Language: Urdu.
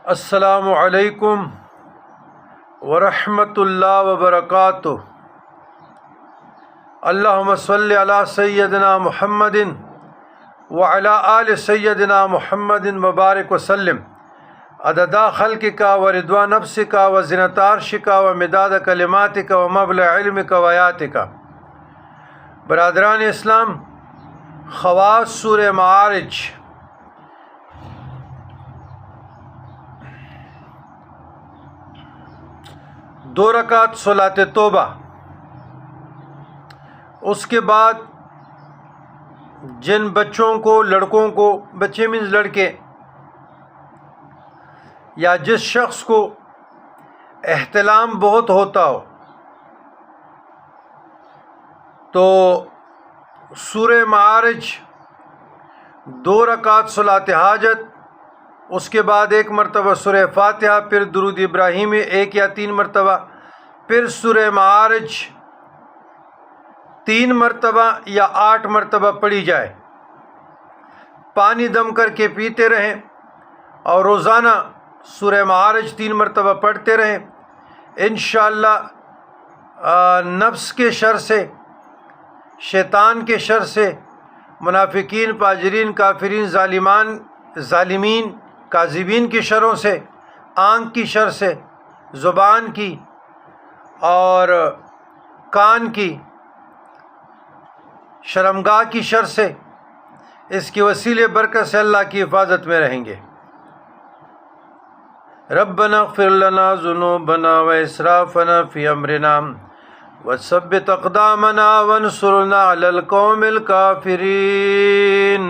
السلام علیکم ورحمۃ اللہ وبرکاتہ۔ اللہم صلی علی سیدنا محمد وعلی آل سیدنا محمد مبارک وسلم عدد خلقک ورضوان نفسک وزنۃ عرشک ومداد کلماتک ومبلغ علمک وآیاتک۔ برادران اسلام، خواص سورہ معارج۔ دو رکعت صلاۃ توبہ، اس کے بعد جن بچوں کو، لڑکوں کو، بچے مینز لڑکے، یا جس شخص کو احتلام بہت ہوتا ہو تو سورہ معارج 2 رکعت صلاۃ حاجت، اس کے بعد 1 مرتبہ سورہ فاتحہ، پھر درود ابراہیمی 1 یا 3 مرتبہ، پھر سورہ معارج 3 مرتبہ یا 8 مرتبہ پڑھی جائے۔ پانی دم کر کے پیتے رہیں اور روزانہ سورہ معارج 3 مرتبہ پڑھتے رہیں۔ انشاءاللہ نفس کے شر سے، شیطان کے شر سے، منافقین، فاجرین، کافرین، ظالمین، کاذبین کی شروں سے، آنکھ کی شر سے، زبان کی اور کان کی، شرمگاہ کی شر سے، اس کی وسیلے برکت سے اللہ کی حفاظت میں رہیں گے۔ ربنا اغفر لنا ذنوبنا واسرافنا فی امرنا وثبت اقدامنا وانصرنا علی القوم الکافرین۔